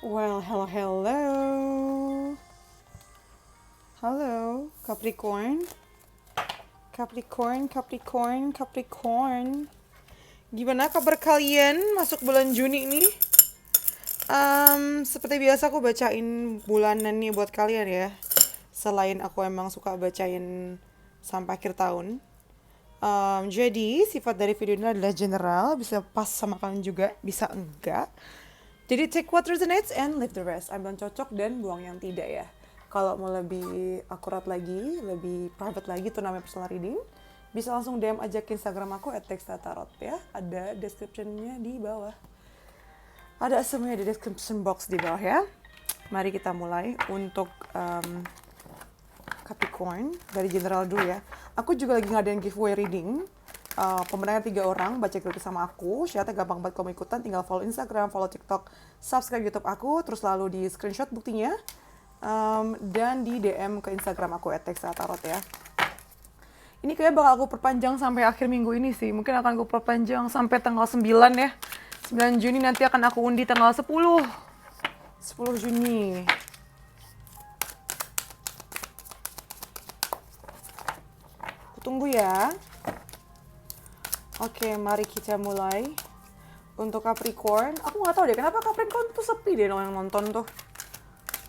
Well, hello. Halo, Capricorn. Capricorn. Gimana kabar kalian masuk bulan Juni ini? Seperti biasa aku bacain bulanan nih buat kalian ya. Selain aku emang suka bacain sampai akhir tahun. Jadi sifat dari video ini adalah general, bisa pas sama kalian juga, bisa enggak. Jadi take what resonates and leave the rest. Ambil yang cocok dan buang yang tidak ya. Kalau mau lebih akurat lagi, lebih private lagi, itu namanya personal reading, bisa langsung DM aja ke Instagram aku @textatarot ya. Ada description-nya di bawah. Ada semuanya di description box di bawah ya. Mari kita mulai untuk Capricorn dari general dulu ya. Aku juga lagi ngadain giveaway reading. Pemenangnya 3 orang, baca gratis sama aku. Syaratnya gampang banget kamu ikutan, tinggal follow Instagram, follow TikTok, subscribe YouTube aku, terus lalu di screenshot buktinya, dan di DM ke Instagram aku @textatarot ya. Ini kayaknya bakal aku perpanjang sampai akhir minggu ini sih. Mungkin akan aku perpanjang sampai tanggal 9 ya. 9 Juni nanti akan aku undi tanggal 10. 10 Juni. Aku tunggu ya. Oke, mari kita mulai. Untuk Capricorn, aku nggak tahu deh kenapa Capricorn tuh sepi deh yang nonton tuh.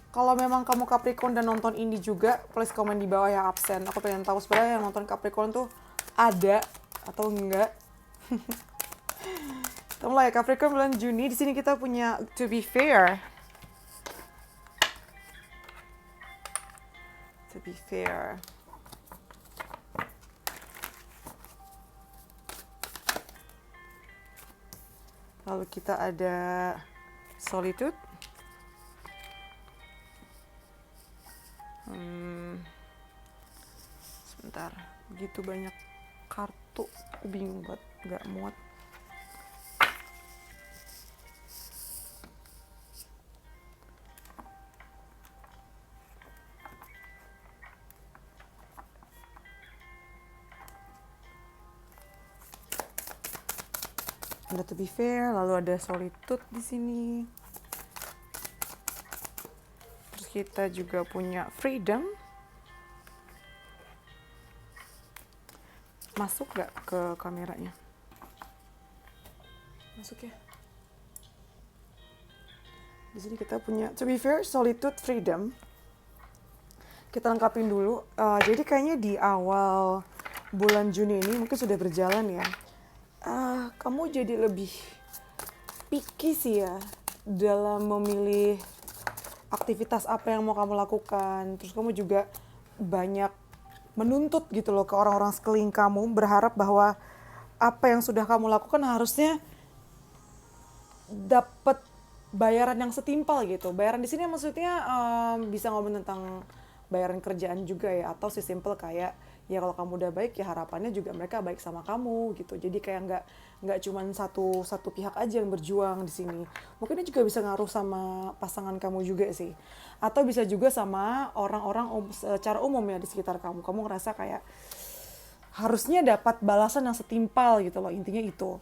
Kalau memang kamu Capricorn dan nonton ini juga, please komen di bawah ya absen. Aku pengen tahu sebenarnya yang nonton Capricorn tuh ada atau enggak. Kita mulai Capricorn bulan Juni. Di sini kita punya To Be Fair. To Be Fair. Lalu kita ada Solitude. Sebentar, begitu banyak kartu, aku bingung buat nggak muat. Ada To Be Fair, lalu ada Solitude di sini. Terus kita juga punya Freedom. Masuk gak ke kameranya? Masuk ya. Di sini kita punya To Be Fair, Solitude, Freedom. Kita lengkapin dulu. Jadi kayaknya di awal bulan Juni ini mungkin sudah berjalan ya. Kamu jadi lebih picky sih ya dalam memilih aktivitas apa yang mau kamu lakukan. Terus kamu juga banyak menuntut gitu loh ke orang-orang sekeliling kamu, berharap bahwa apa yang sudah kamu lakukan harusnya dapat bayaran yang setimpal gitu. Bayaran di sini maksudnya bisa ngomong tentang bayaran kerjaan juga ya, atau sesimpel kayak ya kalau kamu udah baik ya harapannya juga mereka baik sama kamu gitu. Jadi kayak nggak cuman satu pihak aja yang berjuang di sini. Mungkin ini juga bisa ngaruh sama pasangan kamu juga sih, atau bisa juga sama orang-orang secara umum ya di sekitar kamu. Kamu ngerasa kayak harusnya dapat balasan yang setimpal gitu loh, intinya itu.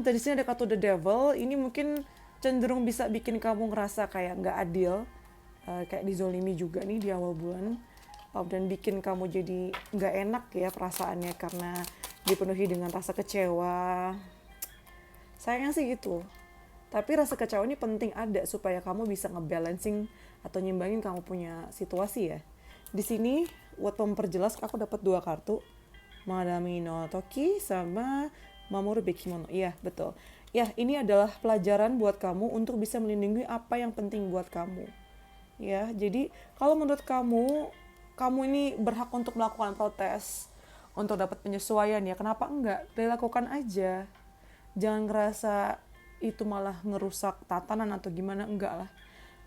Dari sini ada kartu The Devil. Ini mungkin cenderung bisa bikin kamu ngerasa kayak nggak adil, kayak dizolimi juga nih di awal bulan, dan bikin kamu jadi nggak enak ya perasaannya karena dipenuhi dengan rasa kecewa. Sayangnya sih gitu. Tapi rasa kecewa ini penting ada supaya kamu bisa ngebalancing atau nyimbangin kamu punya situasi ya. Di sini buat memperjelas aku dapat 2 kartu. Madami no Toki sama Mamoru Bekimono. Iya, betul. Ya, ini adalah pelajaran buat kamu untuk bisa melindungi apa yang penting buat kamu. Ya, jadi kalau menurut kamu ini berhak untuk melakukan protes, untuk dapat penyesuaian ya, kenapa enggak? Dilakukan aja. Jangan ngerasa itu malah ngerusak tatanan atau gimana, enggak lah.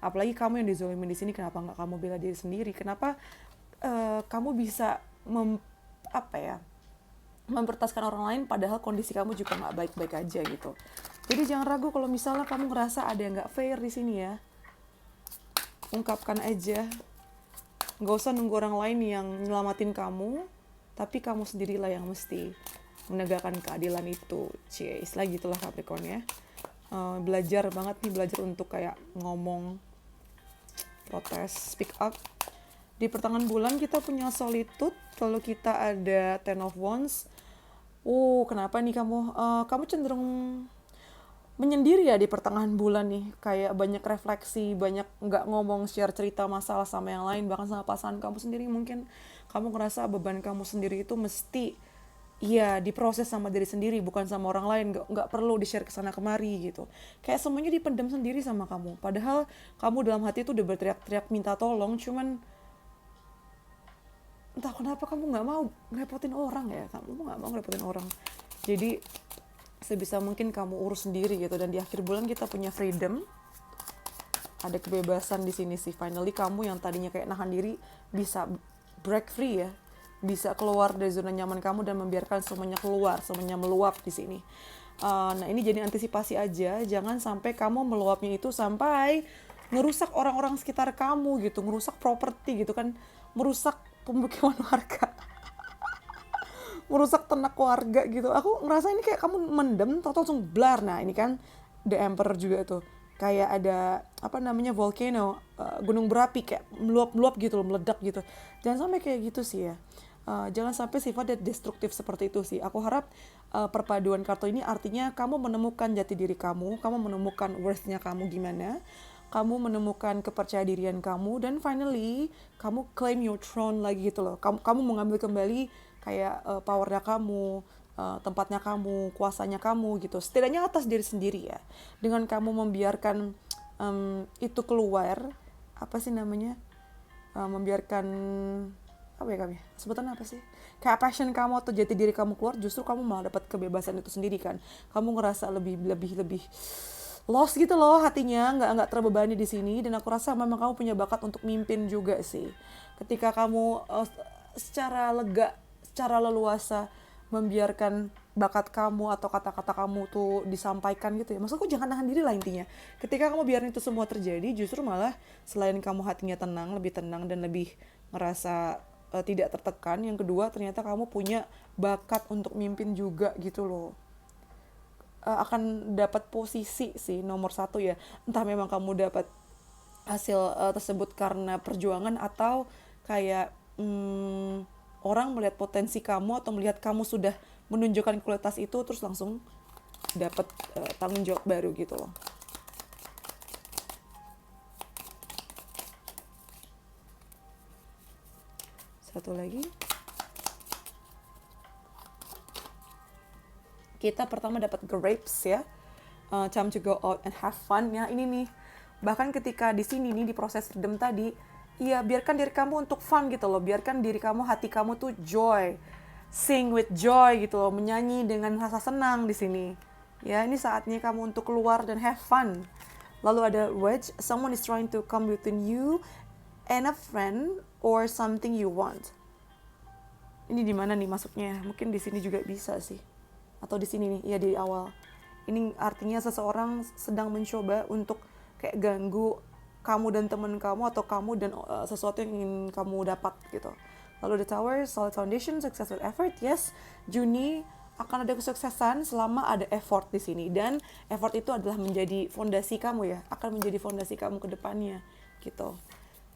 Apalagi kamu yang dizolimin di sini, kenapa enggak kamu bela diri sendiri? Kenapa kamu bisa mempertaskan orang lain padahal kondisi kamu juga nggak baik-baik aja gitu. Jadi jangan ragu kalau misalnya kamu ngerasa ada yang nggak fair di sini ya. Ungkapkan aja. Nggak usah nunggu orang lain yang nyelamatin kamu, tapi kamu sendirilah yang mesti menegakkan keadilan itu. Cie, istilah gitulah Capricorn ya. belajar banget nih, belajar untuk kayak ngomong, protes, speak up. Di pertengahan bulan kita punya solitude, lalu kita ada ten of wands. Kenapa nih kamu? Kamu cenderung menyendiri ya di pertengahan bulan nih. Kayak banyak refleksi, banyak nggak ngomong, share cerita masalah sama yang lain, bahkan sama pasangan kamu sendiri. Mungkin kamu ngerasa beban kamu sendiri itu mesti diproses sama diri sendiri, bukan sama orang lain. Nggak perlu di-share kesana kemari gitu. Kayak semuanya dipendam sendiri sama kamu. Padahal kamu dalam hati itu udah berteriak-teriak minta tolong, cuman entah kenapa kamu nggak mau ngerepotin orang ya. Kamu nggak mau ngerepotin orang. Jadi sebisa mungkin kamu urus sendiri gitu. Dan di akhir bulan kita punya freedom, ada kebebasan di sini sih. Finally kamu yang tadinya kayak nahan diri bisa break free ya, bisa keluar dari zona nyaman kamu dan membiarkan semuanya keluar, semuanya meluap di sini. Nah ini jadi antisipasi aja, jangan sampai kamu meluapnya itu sampai ngerusak orang-orang sekitar kamu gitu, ngerusak properti gitu kan, merusak pemukiman warga, merusak ternak warga gitu. Aku ngerasa ini kayak kamu mendem, tau langsung blar. Nah ini kan The Emperor juga tuh, kayak ada volcano, gunung berapi kayak meluap-meluap gitu loh, meledak gitu. Jangan sampai kayak gitu sih ya. Jangan sampai sifatnya destruktif seperti itu sih. Aku harap perpaduan kartu ini artinya kamu menemukan jati diri kamu menemukan worth-nya kamu gimana, kamu menemukan kepercayaan kamu, dan finally kamu claim your throne lagi gitu loh. Kamu mengambil kembali kayak powernya kamu, tempatnya kamu, kuasanya kamu gitu. Setidaknya atas diri sendiri ya. Dengan kamu membiarkan itu keluar, membiarkan kami sebutan apa sih, kayak passion kamu atau jati diri kamu keluar, justru kamu malah dapat kebebasan itu sendiri kan. Kamu ngerasa lebih lost gitu loh hatinya, nggak terbebani di sini. Dan aku rasa memang kamu punya bakat untuk mimpin juga sih. Ketika kamu secara lega, secara leluasa membiarkan bakat kamu atau kata-kata kamu tuh disampaikan gitu ya. Maksudku jangan nahan diri lah intinya. Ketika kamu biarin itu semua terjadi, justru malah selain kamu hatinya tenang, lebih tenang dan lebih ngerasa tidak tertekan. Yang kedua, ternyata kamu punya bakat untuk mimpin juga gitu loh. Akan dapat posisi sih nomor 1 ya. Entah memang kamu dapat hasil tersebut karena perjuangan atau kayak orang melihat potensi kamu atau melihat kamu sudah menunjukkan kualitas itu terus langsung dapat tanggung jawab baru gitu loh. Satu lagi. Kita pertama dapat grapes ya. Time to go out and have fun ya. Ini nih. Bahkan ketika di sini nih di proses freedom tadi, biarkan diri kamu untuk fun gitu loh. Biarkan diri kamu, hati kamu tuh joy. Sing with joy gitu loh, menyanyi dengan rasa senang di sini. Ya, ini saatnya kamu untuk keluar dan have fun. Lalu ada wedge, someone is trying to come between you and a friend or something you want. Ini di mana nih masuknya? Mungkin di sini juga bisa sih. Atau di sini nih, ya di awal. Ini artinya seseorang sedang mencoba untuk kayak ganggu kamu dan teman kamu atau kamu dan sesuatu yang ingin kamu dapat gitu. Lalu the tower, solid foundation, success with effort. Yes, Juni akan ada kesuksesan selama ada effort di sini. Dan effort itu adalah menjadi fondasi kamu ya. Akan menjadi fondasi kamu ke depannya gitu.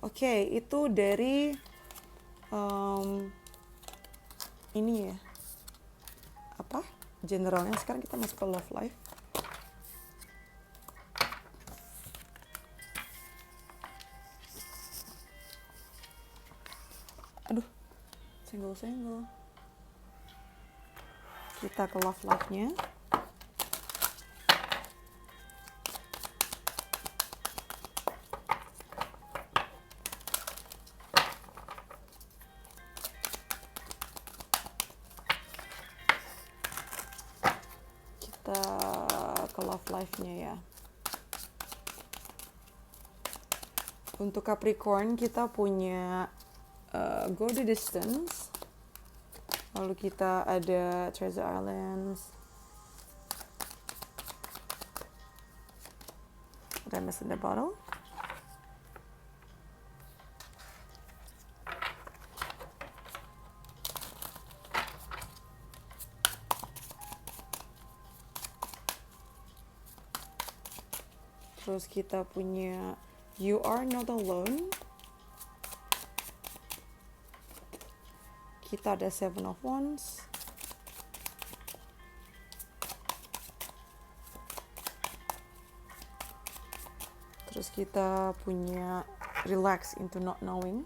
Oke, itu dari ini ya. Generalnya. Sekarang kita masuk ke love life. Aduh, senggol. Kita ke love life-nya. Kita ke love life-nya ya. Untuk Capricorn kita punya go the distance. Lalu kita ada Treasure Islands, Diamonds in the Bottle. Terus kita punya You Are Not Alone. Kita ada Seven of Wands. Terus kita punya Relax into Not Knowing.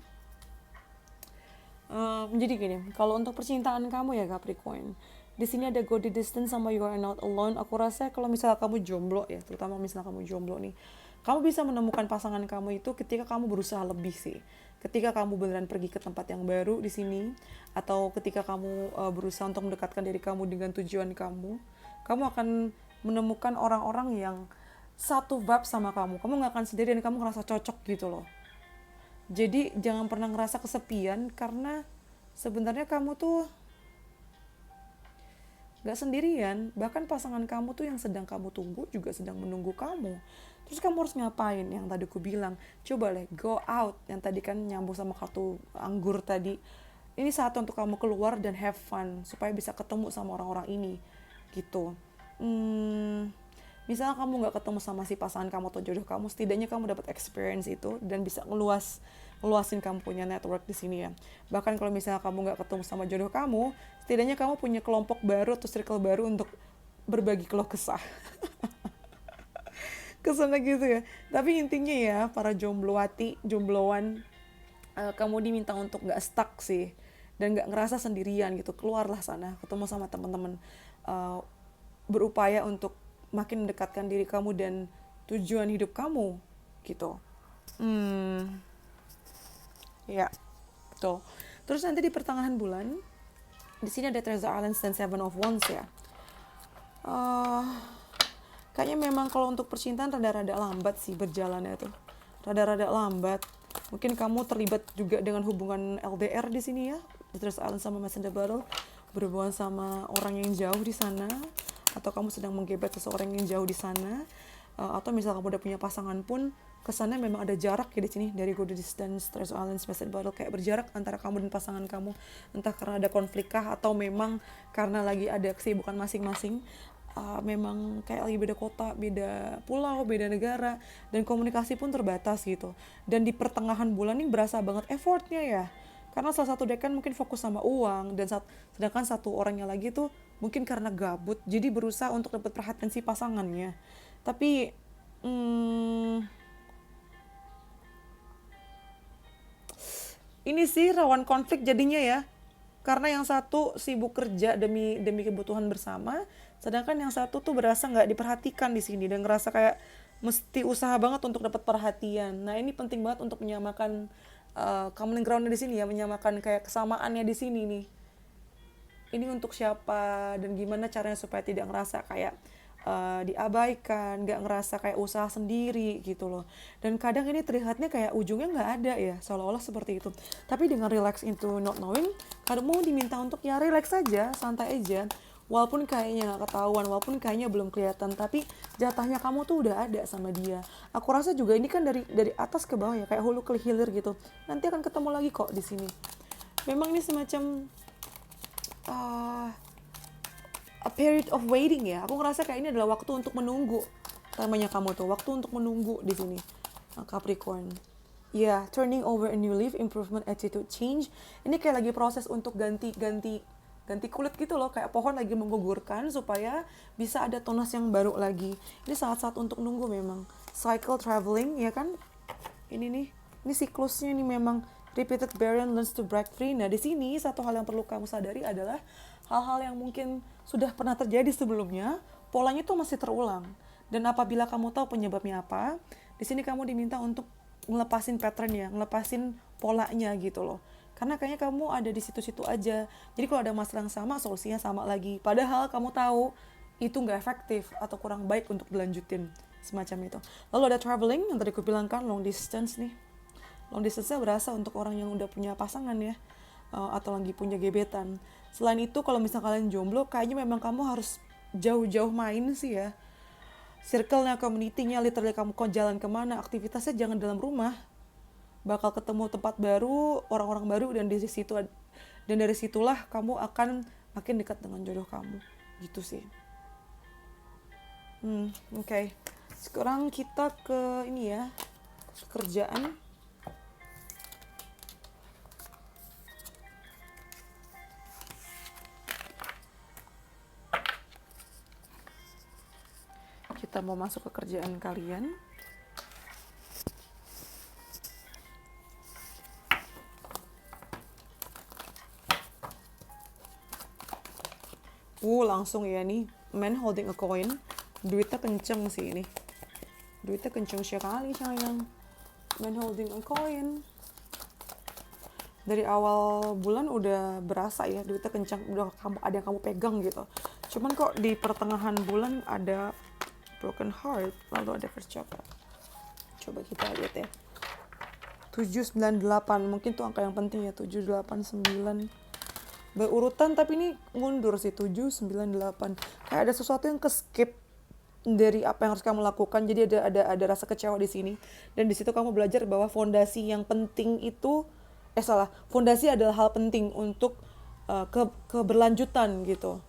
Jadi gini, kalau untuk percintaan kamu ya Capricorn, di sini ada Go the Distance sama You Are Not Alone. Aku rasa kalau misalnya kamu jomblo ya, terutama misalnya kamu jomblo nih, kamu bisa menemukan pasangan kamu itu ketika kamu berusaha lebih sih. Ketika kamu beneran pergi ke tempat yang baru di sini, atau ketika kamu berusaha untuk mendekatkan diri kamu dengan tujuan kamu akan menemukan orang-orang yang satu vibe sama kamu. Kamu gak akan sendiri dan kamu ngerasa cocok gitu loh. Jadi jangan pernah ngerasa kesepian, karena sebenarnya kamu tuh gak sendirian. Bahkan pasangan kamu tuh yang sedang kamu tunggu juga sedang menunggu kamu. Terus kamu harus ngapain? Yang tadi aku bilang, coba deh go out. Yang tadi kan nyambung sama kartu anggur tadi. Ini saat untuk kamu keluar dan have fun, supaya bisa ketemu sama orang-orang ini gitu. Misalnya kamu gak ketemu sama si pasangan kamu atau jodoh kamu, setidaknya kamu dapat experience itu dan bisa ngeluasin kamu punya network di sini ya. Bahkan kalau misalnya kamu gak ketemu sama jodoh kamu, setidaknya kamu punya kelompok baru atau circle baru untuk berbagi keluh kesah. Kesannya gitu ya. Tapi intinya ya, para jombloan, kamu diminta untuk gak stuck sih, dan gak ngerasa sendirian gitu. Keluarlah sana, ketemu sama teman-teman, berupaya untuk makin mendekatkan diri kamu dan tujuan hidup kamu gitu. Ya, betul. Terus nanti di pertengahan bulan, di sini ada Treasure Islands dan Seven of Wands ya. Kayaknya memang kalau untuk percintaan rada-rada lambat sih berjalannya tuh. Rada-rada lambat. Mungkin kamu terlibat juga dengan hubungan LDR di sini ya. The Treasure Islands sama Messenger Battle, berhubungan sama orang yang jauh di sana, atau kamu sedang menggebet seseorang yang jauh di sana, atau misal kamu udah punya pasangan pun kesannya memang ada jarak ya di sini, dari Go the Distance, Treasure Islands, Messenger Battle, kayak berjarak antara kamu dan pasangan kamu, entah karena ada konflik kah atau memang karena lagi ada kesibukan masing-masing. Memang kayak lagi beda kota, beda pulau, beda negara, dan komunikasi pun terbatas gitu. Dan di pertengahan bulan ini berasa banget effortnya ya, karena salah satu dekan mungkin fokus sama uang, dan sedangkan satu orangnya lagi tuh mungkin karena gabut, jadi berusaha untuk dapat perhatian si pasangannya. Tapi ini sih rawan konflik jadinya ya, karena yang satu sibuk kerja demi kebutuhan bersama, sedangkan yang satu tuh berasa nggak diperhatikan di sini dan ngerasa kayak mesti usaha banget untuk dapat perhatian. Nah ini penting banget untuk menyamakan common ground di sini ya, menyamakan kayak kesamaannya di sini nih. Ini untuk siapa dan gimana caranya supaya tidak ngerasa kayak diabaikan, nggak ngerasa kayak usaha sendiri gitu loh. Dan kadang ini terlihatnya kayak ujungnya nggak ada ya, seolah-olah seperti itu. Tapi dengan relax into not knowing, kamu diminta untuk ya relax aja, santai aja. Walaupun kayaknya nggak ketahuan, walaupun kayaknya belum kelihatan, tapi jatahnya kamu tuh udah ada sama dia. Aku rasa juga ini kan dari atas ke bawah ya, kayak hulu ke hilir gitu. Nanti akan ketemu lagi kok di sini. Memang ini semacam a period of waiting ya. Aku ngerasa kayak ini adalah waktu untuk menunggu. Namanya kamu tuh, waktu untuk menunggu di sini. Capricorn. Ya, turning over a new leaf, improvement, attitude change. Ini kayak lagi proses untuk ganti kulit gitu loh, kayak pohon lagi menggugurkan supaya bisa ada tunas yang baru lagi. Ini saat-saat untuk nunggu memang. Cycle traveling ya kan? Ini siklusnya nih memang repeated barren learns to break free. Nah, di sini satu hal yang perlu kamu sadari adalah hal-hal yang mungkin sudah pernah terjadi sebelumnya, polanya tuh masih terulang. Dan apabila kamu tahu penyebabnya apa, di sini kamu diminta untuk ngelepasin pattern-nya, ngelepasin polanya gitu loh. Karena kayaknya kamu ada di situ-situ aja. Jadi kalau ada masalah yang sama, solusinya sama lagi. Padahal kamu tahu itu nggak efektif atau kurang baik untuk dilanjutin. Semacam itu. Lalu ada traveling, yang tadi aku bilang kan, long distance nih. Long distance-nya berasa untuk orang yang udah punya pasangan ya. Atau lagi punya gebetan. Selain itu, kalau misalnya kalian jomblo, kayaknya memang kamu harus jauh-jauh main sih ya. Circle-nya, community-nya, literally kamu jalan kemana, aktivitasnya jangan dalam rumah. Bakal ketemu tempat baru, orang-orang baru, dan dari situlah kamu akan makin dekat dengan jodoh kamu. Gitu sih. Oke. Sekarang kita ke ini ya, kerjaan. Kita mau masuk ke kerjaan kalian. Langsung ya nih, man holding a coin. Duitnya kenceng sih ini. Duitnya kenceng sekali sayang. Man holding a coin. Dari awal bulan udah berasa ya, duitnya kencang, udah ada yang kamu pegang gitu. Cuman kok di pertengahan bulan ada broken heart, lalu ada first chakra. Coba kita lihat ya. 7, 9, 8, mungkin tuh angka yang penting ya, 7, 8, 9. Berurutan tapi ini mundur sih, 7, 9, 8. Kayak ada sesuatu yang ke-skip dari apa yang harus kamu lakukan. Jadi ada rasa kecewa di sini. Dan di situ kamu belajar bahwa fondasi yang penting itu fondasi adalah hal penting untuk keberlanjutan gitu.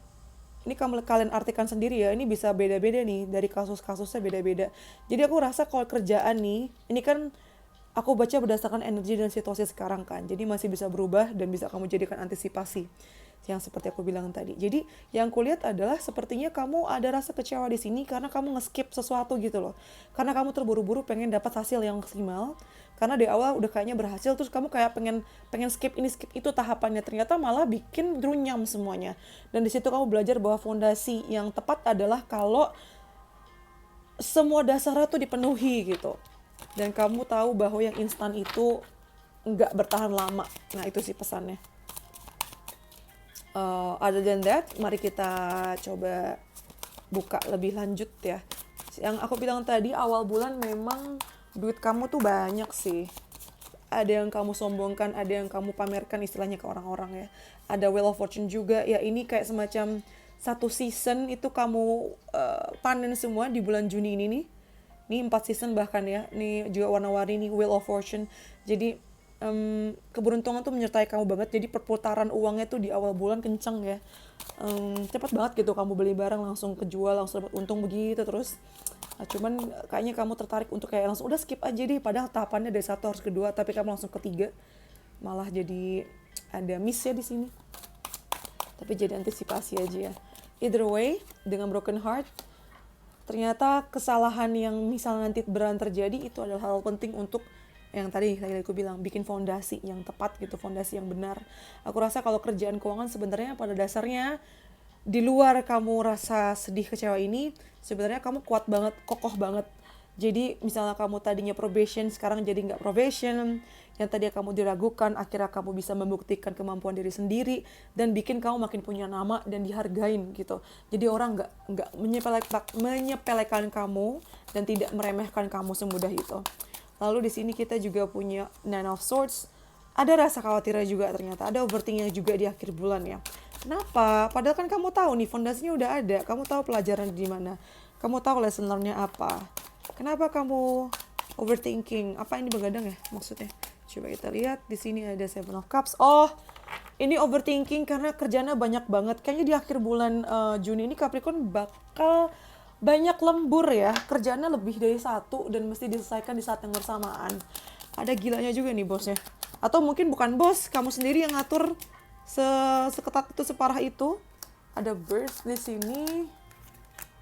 Ini kalian artikan sendiri ya, ini bisa beda-beda nih, dari kasus-kasusnya beda-beda. Jadi aku rasa kalau kerjaan nih, ini kan aku baca berdasarkan energi dan situasi sekarang kan, jadi masih bisa berubah dan bisa kamu jadikan antisipasi yang seperti aku bilang tadi. Jadi yang kulihat adalah sepertinya kamu ada rasa kecewa di sini karena kamu nge-skip sesuatu gitu loh. Karena kamu terburu-buru pengen dapat hasil yang maksimal. Karena di awal udah kayaknya berhasil, terus kamu kayak pengen skip ini skip itu tahapannya, ternyata malah bikin runyam semuanya. Dan di situ kamu belajar bahwa fondasi yang tepat adalah kalau semua dasarnya tuh dipenuhi gitu. Dan kamu tahu bahwa yang instan itu nggak bertahan lama. Nah itu sih pesannya. Other than that, mari kita coba buka lebih lanjut ya. Yang aku bilang tadi, awal bulan memang duit kamu tuh banyak sih. Ada yang kamu sombongkan, ada yang kamu pamerkan istilahnya ke orang-orang ya. Ada Wheel of Fortune juga, ya ini kayak semacam satu season itu kamu panen semua di bulan Juni ini nih. Ini 4 season bahkan ya, ini juga warna-warni nih, Wheel of Fortune. Jadi keberuntungan tuh menyertai kamu banget, jadi perputaran uangnya tuh di awal bulan kenceng ya. Cepat banget gitu, kamu beli barang langsung kejual, langsung dapat untung begitu terus. Nah, cuman kayaknya kamu tertarik untuk kayak langsung udah skip aja deh, padahal tahapannya dari 1 harus kedua, tapi kamu langsung ketiga, malah jadi ada miss ya di sini. Tapi jadi antisipasi aja ya. Either way, dengan broken heart, ternyata kesalahan yang misalnya nanti beran terjadi itu adalah hal penting untuk yang tadi aku bilang, bikin fondasi yang tepat gitu, fondasi yang benar. Aku rasa kalau kerjaan keuangan sebenarnya pada dasarnya di luar kamu rasa sedih kecewa ini, sebenarnya kamu kuat banget, kokoh banget. Jadi misalnya kamu tadinya probation, sekarang jadi nggak probation, yang tadi kamu diragukan, akhirnya kamu bisa membuktikan kemampuan diri sendiri dan bikin kamu makin punya nama dan dihargain gitu. Jadi orang nggak menyepelekan kamu dan tidak meremehkan kamu semudah itu. Lalu di sini kita juga punya Nine of Swords. Ada rasa khawatirnya juga ternyata, ada overthinking juga di akhir bulan ya. Kenapa? Padahal kan kamu tahu nih fondasinya udah ada, kamu tahu pelajaran di mana, kamu tahu lesson learn-nya apa. Kenapa kamu overthinking? Apa ini begadang ya maksudnya? Coba kita lihat, di sini ada Seven of Cups. Oh, ini overthinking karena kerjanya banyak banget. Kayaknya di akhir bulan Juni ini Capricorn bakal banyak lembur ya, kerjaannya lebih dari 1 dan mesti diselesaikan di saat yang bersamaan. Ada gilanya juga nih bosnya. Atau mungkin bukan bos, kamu sendiri yang ngatur seketat itu, separah itu. Ada Birth di sini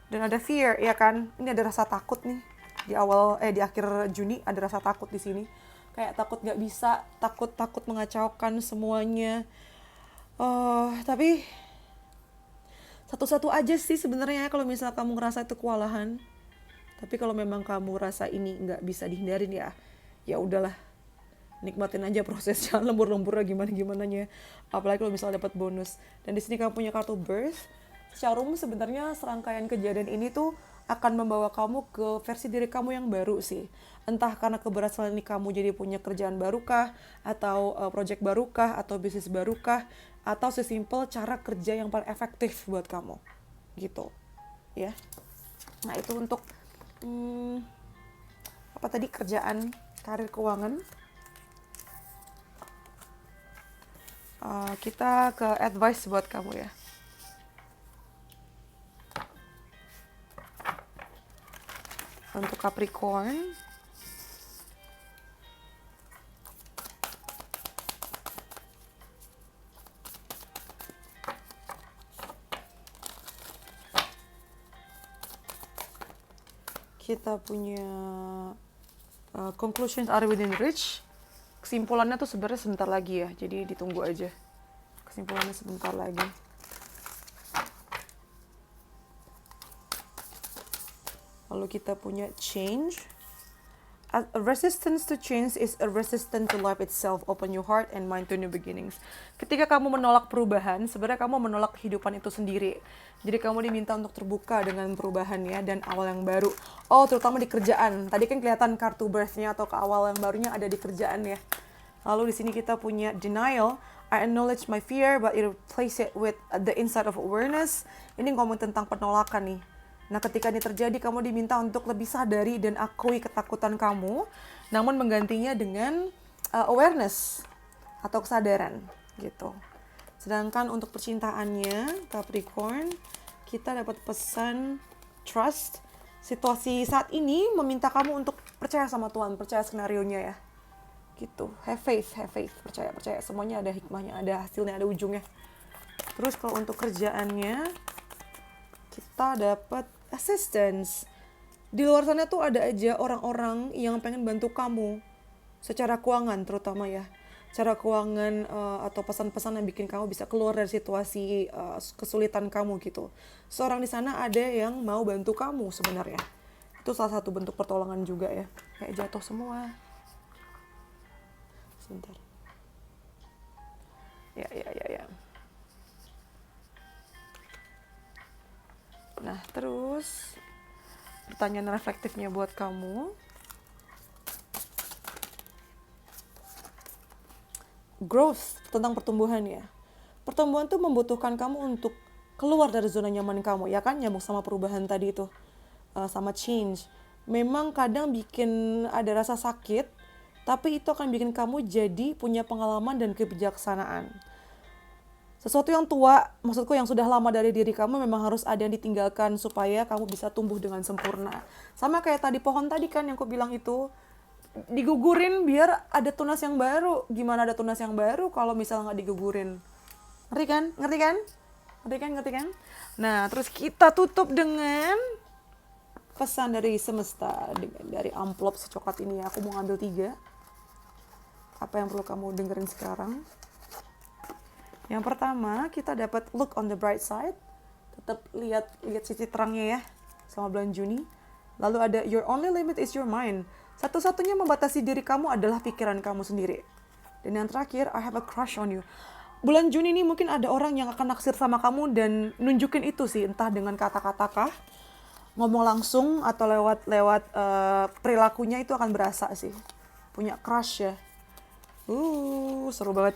dan ada Fear ya kan. Ini ada rasa takut nih di akhir Juni, ada rasa takut di sini. Kayak takut nggak bisa, takut mengacaukan semuanya. Tapi satu-satu aja sih sebenarnya kalau misalnya kamu ngerasa itu kewalahan. Tapi kalau memang kamu rasa ini nggak bisa dihindarin ya udahlah, nikmatin aja prosesnya, lembur-lemburnya gimana-gimananya. Apalagi kalau misalnya dapat bonus. Dan di sini kamu punya kartu Birth. Secara umum sebenarnya serangkaian kejadian ini tuh akan membawa kamu ke versi diri kamu yang baru sih. Entah karena keberhasilan ini kamu jadi punya kerjaan barukah, atau project barukah, atau bisnis barukah, atau sesimpel cara kerja yang paling efektif buat kamu gitu ya. Nah itu untuk apa tadi, kerjaan, karir, keuangan. Kita ke advice buat kamu ya. Untuk Capricorn, kita punya conclusions are within reach. Kesimpulannya tuh sebenarnya sebentar lagi ya, jadi ditunggu aja. Kesimpulannya sebentar lagi. Lalu kita punya change. A resistance to change is a resistance to life itself. Open your heart and mind to new beginnings. Ketika kamu menolak perubahan, sebenarnya kamu menolak kehidupan itu sendiri. Jadi kamu diminta untuk terbuka dengan perubahan ya, dan awal yang baru. Oh, terutama di kerjaan. Tadi kan kelihatan kartu birth-nya atau ke awal yang barunya ada di kerjaan ya. Lalu di sini kita punya denial. I acknowledge my fear, but it replace it with the insight of awareness. Ini ngomong tentang penolakan nih. Nah, ketika ini terjadi, kamu diminta untuk lebih sadari dan akui ketakutan kamu, namun menggantinya dengan awareness atau kesadaran gitu. Sedangkan untuk percintaannya, Capricorn, kita dapat pesan trust. Situasi saat ini meminta kamu untuk percaya sama Tuhan, percaya skenarionya ya. Gitu. Have faith, percaya. Semuanya ada hikmahnya, ada hasilnya, ada ujungnya. Terus kalau untuk kerjaannya, kita dapat assistance. Di luar sana tuh ada aja orang-orang yang pengen bantu kamu secara keuangan terutama ya. Cara keuangan atau pesan-pesan yang bikin kamu bisa keluar dari situasi kesulitan kamu gitu. Seorang di sana ada yang mau bantu kamu sebenarnya. Itu salah satu bentuk pertolongan juga ya. Kayak jatuh semua. Sebentar. Ya. Nah, terus pertanyaan reflektifnya buat kamu. Growth, tentang pertumbuhan ya. Pertumbuhan tuh membutuhkan kamu untuk keluar dari zona nyaman kamu, ya kan? Nyambung sama perubahan tadi itu, sama change. Memang kadang bikin ada rasa sakit, tapi itu akan bikin kamu jadi punya pengalaman dan kebijaksanaan. Sesuatu yang tua, maksudku yang sudah lama dari diri kamu memang harus ada yang ditinggalkan supaya kamu bisa tumbuh dengan sempurna. Sama kayak tadi pohon tadi kan yang aku bilang itu, digugurin biar ada tunas yang baru. Gimana ada tunas yang baru kalau misalnya nggak digugurin? Ngerti kan? Nah, terus kita tutup dengan pesan dari semesta, dari amplop secoklat ini. Aku mau ngambil 3. Apa yang perlu kamu dengerin sekarang? Yang pertama, kita dapat look on the bright side. Tetap lihat sisi terangnya ya, selama bulan Juni. Lalu ada your only limit is your mind. Satu-satunya membatasi diri kamu adalah pikiran kamu sendiri. Dan yang terakhir, I have a crush on you. Bulan Juni ini mungkin ada orang yang akan naksir sama kamu dan nunjukin itu sih, entah dengan kata-kata kah, ngomong langsung atau lewat perilakunya itu akan berasa sih. Punya crush ya. Seru banget.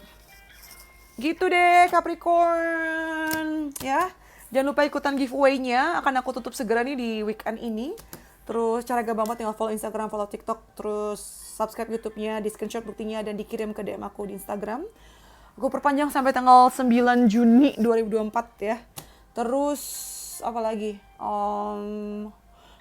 Gitu deh Capricorn ya. Jangan lupa ikutan giveaway-nya, akan aku tutup segera nih di weekend ini. Terus cara gampang banget tinggal follow Instagram, follow TikTok, terus subscribe YouTube-nya, di screenshot buktinya dan dikirim ke DM aku di Instagram. Aku perpanjang sampai tanggal 9 Juni 2024 ya. Terus apa lagi?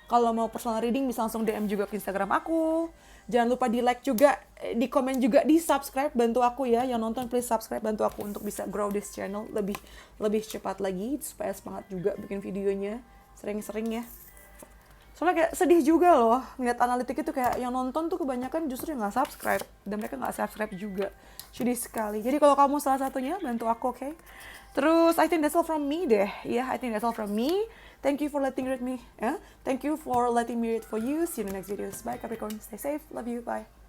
Kalau mau personal reading bisa langsung DM juga ke Instagram aku. Jangan lupa di like juga, di komen juga, di subscribe, bantu aku ya. Yang nonton please subscribe, bantu aku untuk bisa grow this channel lebih cepat lagi supaya semangat juga bikin videonya sering-sering ya. Soalnya kayak sedih juga loh ngeliat analitik itu, kayak yang nonton tuh kebanyakan justru yang nggak subscribe dan mereka nggak subscribe juga. Sedih sekali. Jadi kalau kamu salah satunya bantu aku, oke? Terus I think that's all from me deh. I think that's all from me. Thank you for letting me read for you. See you in the next videos. Bye Capricorn. Stay safe. Love you. Bye.